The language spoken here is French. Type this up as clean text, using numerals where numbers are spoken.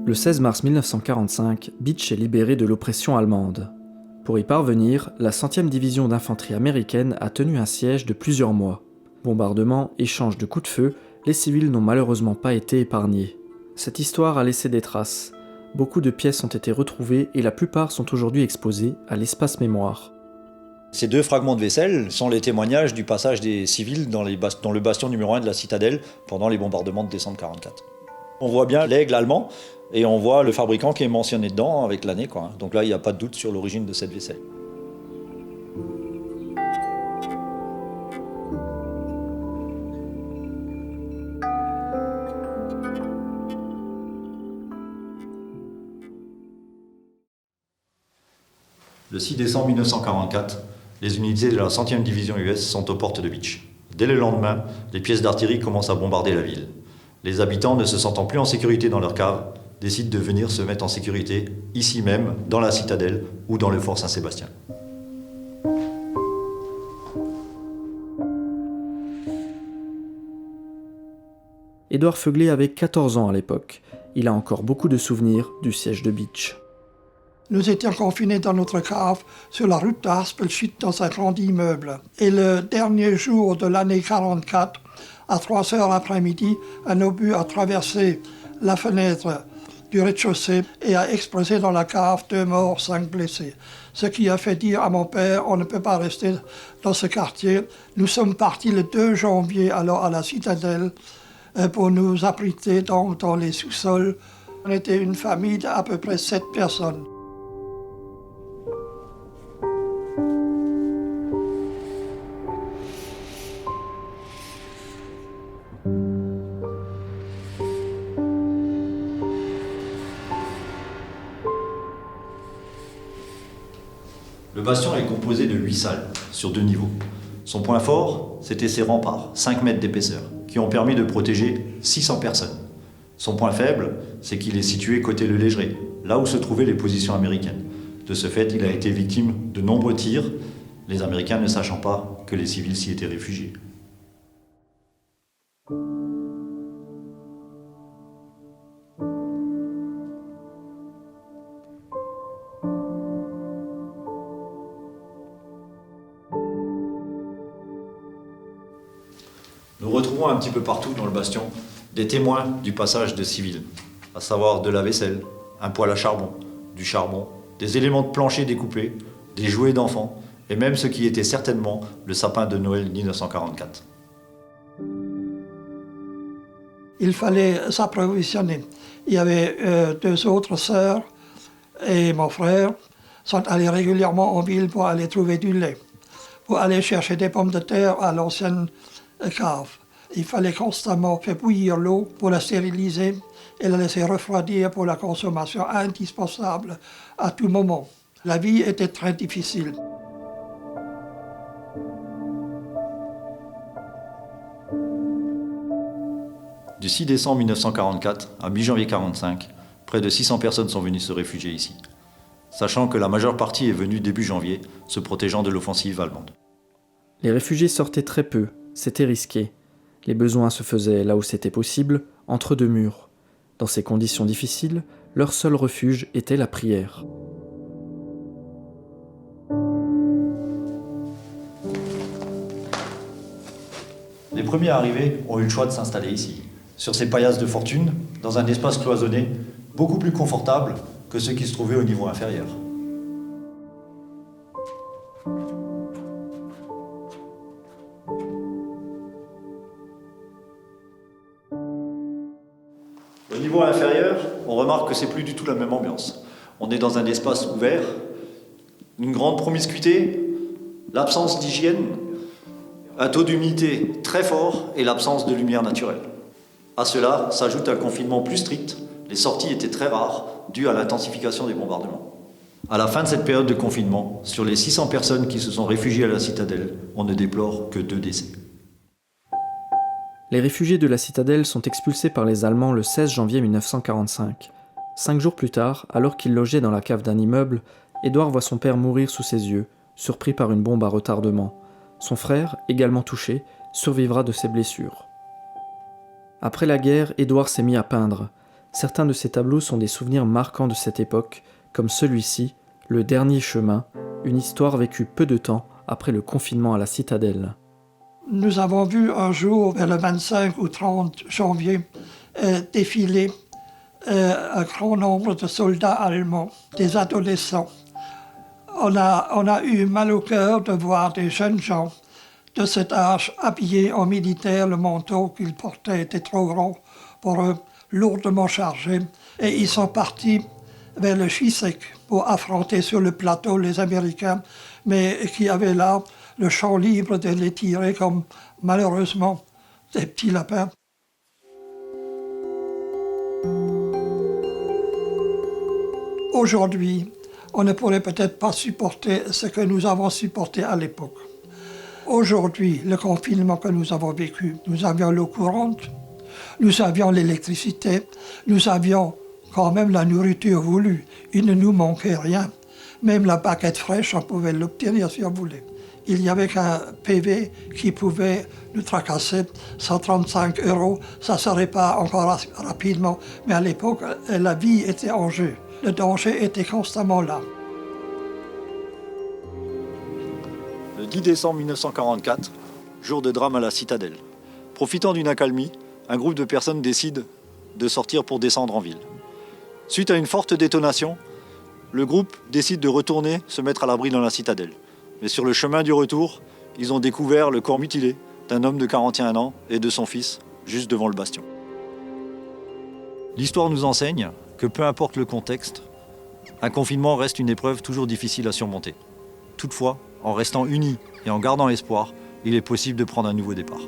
Le 16 mars 1945, Bitche est libéré de l'oppression allemande. Pour y parvenir, la 100e division d'infanterie américaine a tenu un siège de plusieurs mois. Bombardements, échanges de coups de feu, les civils n'ont malheureusement pas été épargnés. Cette histoire a laissé des traces. Beaucoup de pièces ont été retrouvées et la plupart sont aujourd'hui exposées à l'espace mémoire. Ces 2 fragments de vaisselle sont les témoignages du passage des civils dans le bastion numéro 1 de la citadelle pendant les bombardements de décembre 1944. On voit bien l'aigle allemand et on voit le fabricant qui est mentionné dedans avec l'année, quoi. Donc là, il n'y a pas de doute sur l'origine de cette vaisselle. Le 6 décembre 1944, les unités de la 100e division US sont aux portes de Bitche. Dès le lendemain, les pièces d'artillerie commencent à bombarder la ville. Les habitants, ne se sentant plus en sécurité dans leur cave, décident de venir se mettre en sécurité ici même, dans la citadelle ou dans le fort Saint-Sébastien. Édouard Feuglé avait 14 ans à l'époque. Il a encore beaucoup de souvenirs du siège de Bitche. Nous étions confinés dans notre cave sur la route d'Haspelshit dans un grand immeuble. Et le dernier jour de l'année 1944, à 3 heures après-midi, un obus a traversé la fenêtre du rez-de-chaussée et a explosé dans la cave, 2 morts, 5 blessés. Ce qui a fait dire à mon père, on ne peut pas rester dans ce quartier. Nous sommes partis le 2 janvier alors à la citadelle pour nous abriter dans les sous-sols. On était une famille d'à peu près 7 personnes. Le bastion est composé de 8 salles, sur 2 niveaux. Son point fort, c'était ses remparts, 5 mètres d'épaisseur, qui ont permis de protéger 600 personnes. Son point faible, c'est qu'il est situé côté Le Légeret, là où se trouvaient les positions américaines. De ce fait, il a été victime de nombreux tirs, les Américains ne sachant pas que les civils s'y étaient réfugiés. Nous retrouvons un petit peu partout dans le bastion des témoins du passage de civils, à savoir de la vaisselle, un poêle à charbon, du charbon, des éléments de plancher découpés, des jouets d'enfants, et même ce qui était certainement le sapin de Noël 1944. Il fallait s'approvisionner. Il y avait 2 autres sœurs et mon frère sont allés régulièrement en ville pour aller trouver du lait, pour aller chercher des pommes de terre à l'ancienne cave. Il fallait constamment faire bouillir l'eau pour la stériliser et la laisser refroidir pour la consommation indispensable à tout moment. La vie était très difficile. Du 6 décembre 1944 à mi-janvier 1945, près de 600 personnes sont venues se réfugier ici, sachant que la majeure partie est venue début janvier, se protégeant de l'offensive allemande. Les réfugiés sortaient très peu, c'était risqué. Les besoins se faisaient là où c'était possible, entre 2 murs. Dans ces conditions difficiles, leur seul refuge était la prière. Les premiers arrivés ont eu le choix de s'installer ici, sur ces paillasses de fortune, dans un espace cloisonné, beaucoup plus confortable que ceux qui se trouvaient au niveau inférieur. Au niveau inférieur, on remarque que c'est plus du tout la même ambiance. On est dans un espace ouvert, une grande promiscuité, l'absence d'hygiène, un taux d'humidité très fort et l'absence de lumière naturelle. À cela s'ajoute un confinement plus strict. Les sorties étaient très rares, dues à l'intensification des bombardements. À la fin de cette période de confinement, sur les 600 personnes qui se sont réfugiées à la citadelle, on ne déplore que 2 décès. Les réfugiés de la citadelle sont expulsés par les Allemands le 16 janvier 1945. 5 jours plus tard, alors qu'il logeait dans la cave d'un immeuble, Édouard voit son père mourir sous ses yeux, surpris par une bombe à retardement. Son frère, également touché, survivra de ses blessures. Après la guerre, Édouard s'est mis à peindre. Certains de ces tableaux sont des souvenirs marquants de cette époque, comme celui-ci, Le Dernier Chemin, une histoire vécue peu de temps après le confinement à la citadelle. Nous avons vu un jour, vers le 25 ou 30 janvier, défiler un grand nombre de soldats allemands, des adolescents. On a eu mal au cœur de voir des jeunes gens de cet âge habillés en militaire. Le manteau qu'ils portaient était trop grand pour eux, lourdement chargé. Et ils sont partis vers le Chișec pour affronter sur le plateau les Américains, mais qui avaient là le champ libre de les tirer comme, malheureusement, des petits lapins. Aujourd'hui, on ne pourrait peut-être pas supporter ce que nous avons supporté à l'époque. Aujourd'hui, le confinement que nous avons vécu, nous avions l'eau courante, nous avions l'électricité, nous avions quand même la nourriture voulue. Il ne nous manquait rien. Même la baguette fraîche, on pouvait l'obtenir si on voulait. Il n'y avait qu'un PV qui pouvait nous tracasser. 135 €, ça ne serait pas encore rapidement. Mais à l'époque, la vie était en jeu. Le danger était constamment là. Le 10 décembre 1944, jour de drame à la citadelle. Profitant d'une accalmie, un groupe de personnes décide de sortir pour descendre en ville. Suite à une forte détonation, le groupe décide de retourner se mettre à l'abri dans la citadelle. Mais sur le chemin du retour, ils ont découvert le corps mutilé d'un homme de 41 ans et de son fils, juste devant le bastion. L'histoire nous enseigne que peu importe le contexte, un confinement reste une épreuve toujours difficile à surmonter. Toutefois, en restant unis et en gardant espoir, il est possible de prendre un nouveau départ.